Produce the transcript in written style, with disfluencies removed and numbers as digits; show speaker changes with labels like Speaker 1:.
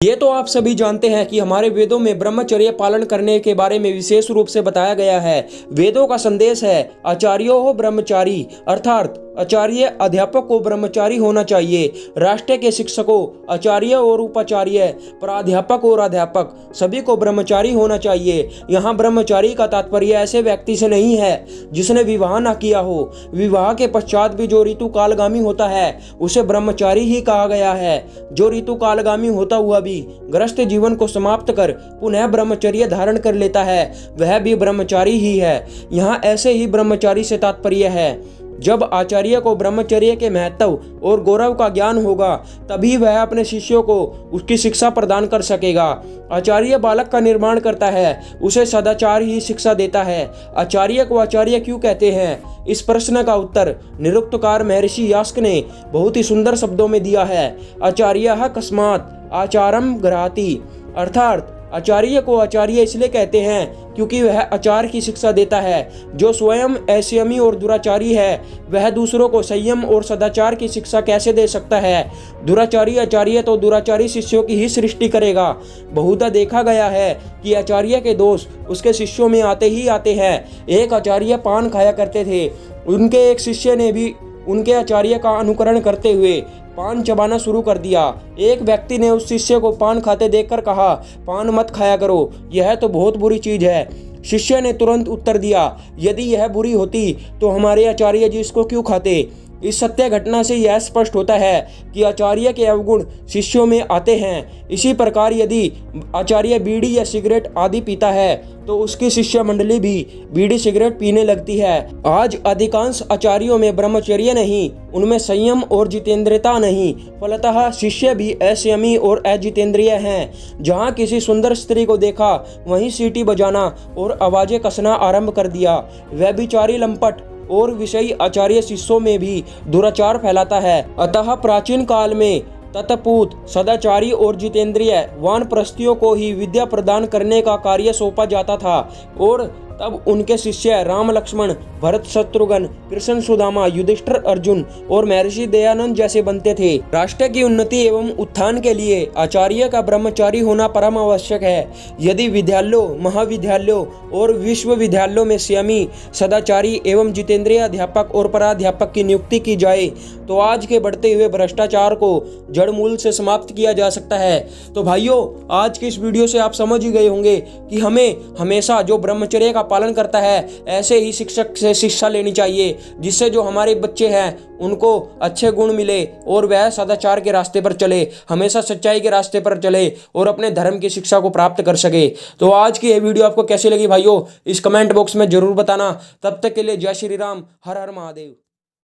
Speaker 1: ये तो आप सभी जानते हैं कि हमारे वेदों में ब्रह्मचर्य पालन करने के बारे में विशेष रूप से बताया गया है। वेदों का संदेश है आचार्यो हो ब्रह्मचारी, अर्थात आचार्य अध्यापक को ब्रह्मचारी होना चाहिए। राष्ट्र के शिक्षकों, आचार्य और उपाचार्य, प्राध्यापक और अध्यापक सभी को ब्रह्मचारी होना चाहिए। यहाँ ब्रह्मचारी का तात्पर्य ऐसे व्यक्ति से नहीं है जिसने विवाह न किया हो। विवाह के पश्चात भी जो ऋतु कालगामी होता है उसे ब्रह्मचारी ही कहा गया है। जो ऋतु कालगामी होता हुआ भी गृहस्थ जीवन को समाप्त कर पुनः ब्रह्मचर्य धारण कर लेता है वह भी ब्रह्मचारी ही है। यहाँ ऐसे ही ब्रह्मचारी से तात्पर्य है जब आचार्य को ब्रह्मचर्य के महत्व और गौरव का ज्ञान होगा तभी वह अपने शिष्यों को उसकी शिक्षा प्रदान कर सकेगा। आचार्य बालक का निर्माण करता है, उसे सदाचार ही शिक्षा देता है। आचार्य को आचार्य क्यों कहते हैं? इस प्रश्न का उत्तर निरुक्तकार महर्षि यास्क ने बहुत ही सुंदर शब्दों में दिया है। आचार्यः कस्मात् आचारम गृह्णाति, अर्थात आचार्य को आचार्य इसलिए कहते हैं क्योंकि वह आचार की शिक्षा देता है। जो स्वयं असंयमी और दुराचारी है वह दूसरों को संयम और सदाचार की शिक्षा कैसे दे सकता है? दुराचारी आचार्य तो दुराचारी शिष्यों की ही सृष्टि करेगा। बहुधा देखा गया है कि आचार्य के दोष उसके शिष्यों में आते ही आते हैं। एक आचार्य पान खाया करते थे, उनके एक शिष्य ने भी उनके आचार्य का अनुकरण करते हुए पान चबाना शुरू कर दिया। एक व्यक्ति ने उस शिष्य को पान खाते देखकर कहा, पान मत खाया करो, यह तो बहुत बुरी चीज है। शिष्य ने तुरंत उत्तर दिया, यदि यह बुरी होती तो हमारे आचार्य जी इसको क्यों खाते? इस सत्य घटना से यह स्पष्ट होता है कि आचार्य के अवगुण शिष्यों में आते हैं। इसी प्रकार यदि आचार्य बीड़ी या सिगरेट आदि पीता है तो उसकी शिष्य मंडली भी बीड़ी सिगरेट पीने लगती है। आज अधिकांश आचार्यों में ब्रह्मचर्य नहीं, उनमें संयम और जितेंद्रियता नहीं, फलतः शिष्य भी असंयमी और अजितेंद्रिय हैं। जहाँ किसी सुंदर स्त्री को देखा वहीं सीटी बजाना और आवाजें कसना आरंभ कर दिया। वह बिचारी लंपट और विषयी आचार्य शिष्यों में भी दुराचार फैलाता है। अतः प्राचीन काल में तत्पूत, सदाचारी और जितेंद्रिय वानप्रस्थियों को ही विद्या प्रदान करने का कार्य सौंपा जाता था और तब उनके शिष्य राम, लक्ष्मण, भरत, शत्रुघ्न, कृष्ण, सुदामा, युधिष्ठिर, अर्जुन और महर्षि दयानंद जैसे बनते थे। राष्ट्र की उन्नति एवं उत्थान के लिए आचार्य का ब्रह्मचारी होना परम आवश्यक है। यदि विद्यालयों, महाविद्यालयों और विश्वविद्यालयों में संयमी, सदाचारी एवं जितेंद्रिय अध्यापक और प्राध्यापक की नियुक्ति की जाए तो आज के बढ़ते हुए भ्रष्टाचार को जड़ मूल से समाप्त किया जा सकता है। तो भाइयों, आज की इस वीडियो से आप समझ ही गए होंगे कि हमें हमेशा जो ब्रह्मचर्य का पालन करता है ऐसे ही शिक्षक से शिक्षा लेनी चाहिए, जिससे जो हमारे बच्चे हैं उनको अच्छे गुण मिले और वह सदाचार के रास्ते पर चले, हमेशा सच्चाई के रास्ते पर चले और अपने धर्म की शिक्षा को प्राप्त कर सके। तो आज की ये वीडियो आपको कैसी लगी भाइयों, इस कमेंट बॉक्स में जरूर बताना। तब तक के लिए जय श्री राम, हर हर महादेव।